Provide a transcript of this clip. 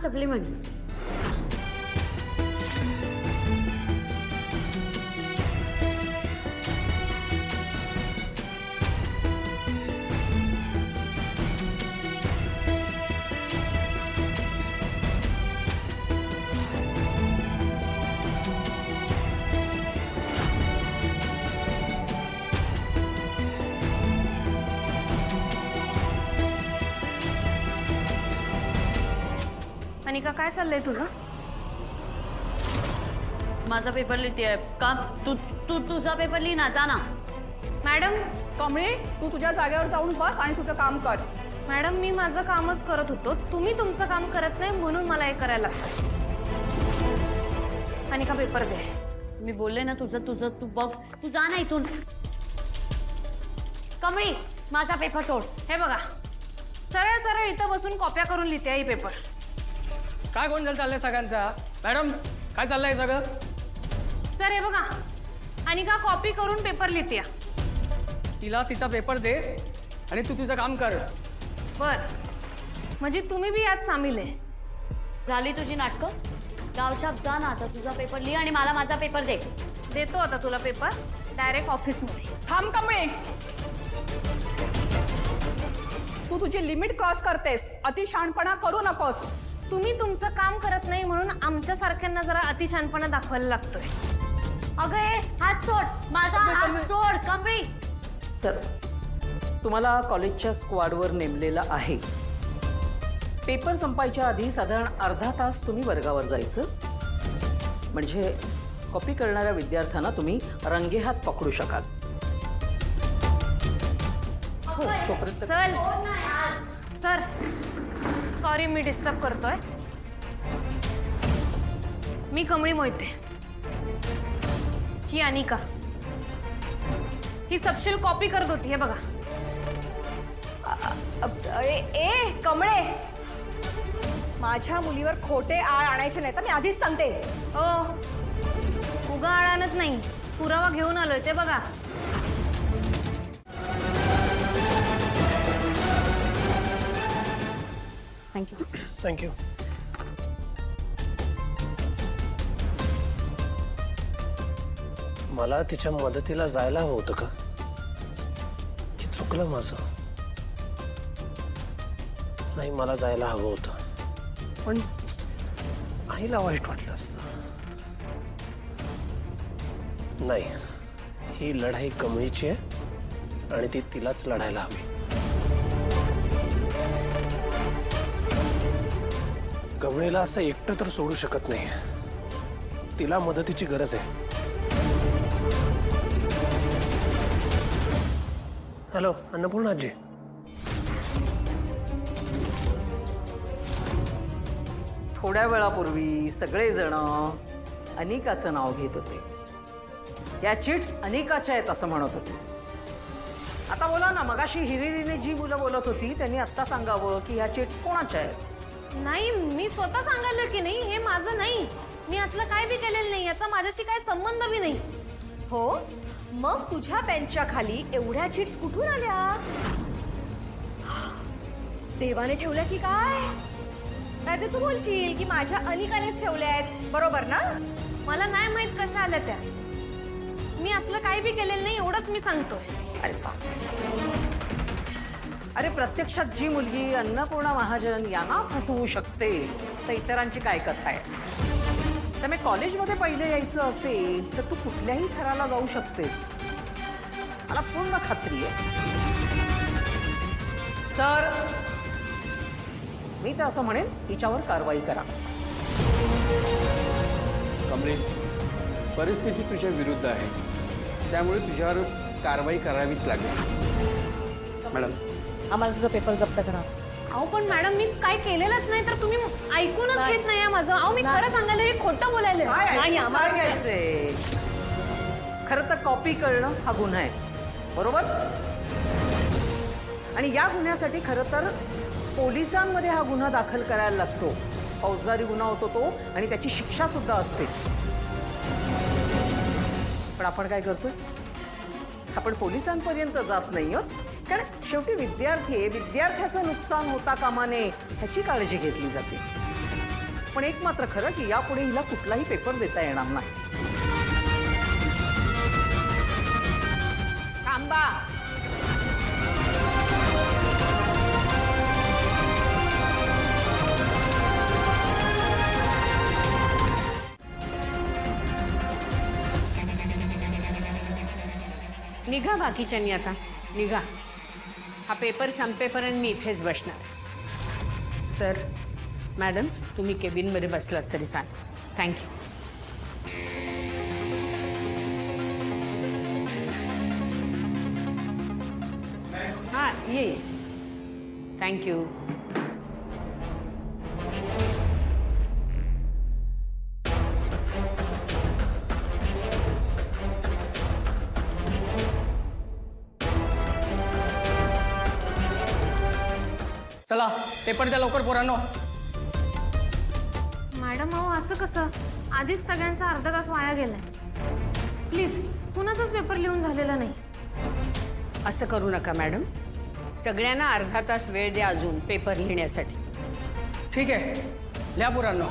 Supplement. Anika काय चाललंय तुझं? माझा पेपर लिहितेय का? तुझा पेपर लिही ना, जा ना. मॅडम कमळे, तू तुझ्या जागेवर जाऊन बस आणि तुझं काम कर. मॅडम मी माझं कामच करत होतो, तुम्ही तुमचं काम करत नाही म्हणून मला हे करायला लागतं. अनिका पेपर दे. मी बोलले ना तुझं तू बघ, तू जा ना इथून. कमळी, माझा पेपर सोड. हे बघा, सरळ सरळ इथं बसून कॉप्या करून लिहिते ही पेपर. काय गोंधळ चाललंय सगळ्यांचा? मॅडम काय चाललंय सगळं? सर हे बघा, अनिका कॉपी करून पेपर लिहिते. तिला तिचा पेपर दे आणि तू तुझं काम कर. बर, म्हणजे तुम्ही बी यात सामील आहे. झाली तुझी नाटकं? गावछाप जा ना आता, तुझा पेपर लिही आणि मला माझा पेपर दे. देतो आता तुला पेपर डायरेक्ट ऑफिसमध्ये. थांब कमळे, तू तुझी लिमिट क्रॉस करतेस. अतिशहाणपणा करू नकोस. तुम्ही तुमचं काम करत नाही म्हणून आमच्या सारख्यांना जरा अतिशहाणपणा दाखवायला लागतोय. अगं हे हात सोड, माझा हात सोड. कमळी, सर, तुम्हाला कॉलेजच्या स्क्वॉडवर नेमलेलं आहे. पेपर संपायच्या आधी साधारण अर्धा तास तुम्ही वर्गावर जायचं, म्हणजे कॉपी करणाऱ्या विद्यार्थ्यांना तुम्ही रंगेहात पकडू शकाल. हो, तोपर्यंत चल सर, सॉरी मी डिस्टर्ब करतोय. मी कमळी मोहिते, ही अनिका. ही सपशील कॉपी करत होती. हे बघा. ए कमळे, माझ्या मुलीवर खोटे आळ आणायचे नाही तर मी आधीच सांगते. ओ, उगा आळानच नाही, पुरावा घेऊन आलोय. ते बघा. थँक्यू. थँक्यू. मला तिच्या मदतीला जायला हवं होतं का? की चुकलं माझं? नाही, मला जायला हवं होतं, पण आईला वाईट वाटलं असतं. नाही, ही लढाई कमळीची आहे आणि ती तिलाच लढायला हवी. कमळीला असं एकटं तर सोडू शकत नाही. तिला मदतीची गरज आहे. हॅलो अन्नपूर्णाजी. थोड्या वेळापूर्वी सगळेजण अनिकाचं नाव घेत होते. या चिट्स अनिकाच्या आहेत असं म्हणत होते. आता बोला ना, मगाशी हिरिरीने जी मुलं बोलत होती त्यांनी आत्ता सांगावं की ह्या चिट्स कोणाच्या आहेत. नाही, मी स्वतः सांगायला की नाही हे माझं नाही. मी असलं काय बी केलेलं नाही, याचा माझ्याशी काय संबंध बी नाही. हो, मग तुझ्या बेंचच्या खाली एवढ्या चिट्स कुठून आल्या? देवाने ठेवल्या की काय? काय ते तू बोलशील की माझ्या अनिकानेच ठेवल्या आहेत, बरोबर ना? मला नाही माहित कशा आल्या त्या. मी असलं काय बी केलेलं नाही, एवढंच मी सांगतोय. अरे प्रत्यक्षात जी मुलगी अन्नपूर्णा महाजन यांना फसवू शकते तर इतरांची काय कथा आहे? त्यामुळे कॉलेजमध्ये पहिले यायचं असेल तर तू कुठल्याही थराला जाऊ शकतेस, मला पूर्ण खात्री आहे. सर, मी तर असं म्हणेन हिच्यावर कारवाई करा. कमळे, परिस्थिती तुझ्या विरुद्ध आहे, त्यामुळे तुझ्यावर कारवाई करावीच लागेल. मॅडम, आम्हाला तुझा पेपर जप्त करा. अहो पण मॅडम मी काय केलेलंच नाही तर तुम्ही ऐकूनच घेत नाही माझं. अहो मी खरं सांगायला हे खोटं बोलायला नाही, आम्हाला घ्यायचंय. खरं तर कॉपी करणं हा गुन्हा आहे, बरोबर? आणि या गुन्ह्यासाठी खरं तर पोलिसांमध्ये हा गुन्हा दाखल करायला लागतो. फौजदारी गुन्हा होतो तो आणि त्याची शिक्षा सुद्धा असते. पण आपण काय करतोय? आपण पोलिसांपर्यंत जात नाही आहोत, कारण शेवटी विद्यार्थी आहे, विद्यार्थ्याचं नुकसान होता कामा नये ह्याची काळजी घेतली जाते. पण एक मात्र खरं की यापुढे हिला कुठलाही पेपर देता येणार नाही. थांबा. निघा बाकीच्यांनी आता निघा. हा पेपर संपेपर्यंत मी इथेच बसणार. सर मॅडम तुम्ही केबिनमध्ये बसलात तरी सांग. थँक्यू. हां ये. थँक्यू. चला पेपर द्या लवकर पोरांनो. मॅडम अहो असं कसं, आधीच सगळ्यांचा अर्धा तास वाया गेलाय. प्लीज कुणाचाच पेपर लिहून झालेला नाही. असं करू नका मॅडम. सगळ्यांना अर्धा तास वेळ द्या अजून पेपर लिहिण्यासाठी. ठीक आहे लिहा पोरांनो.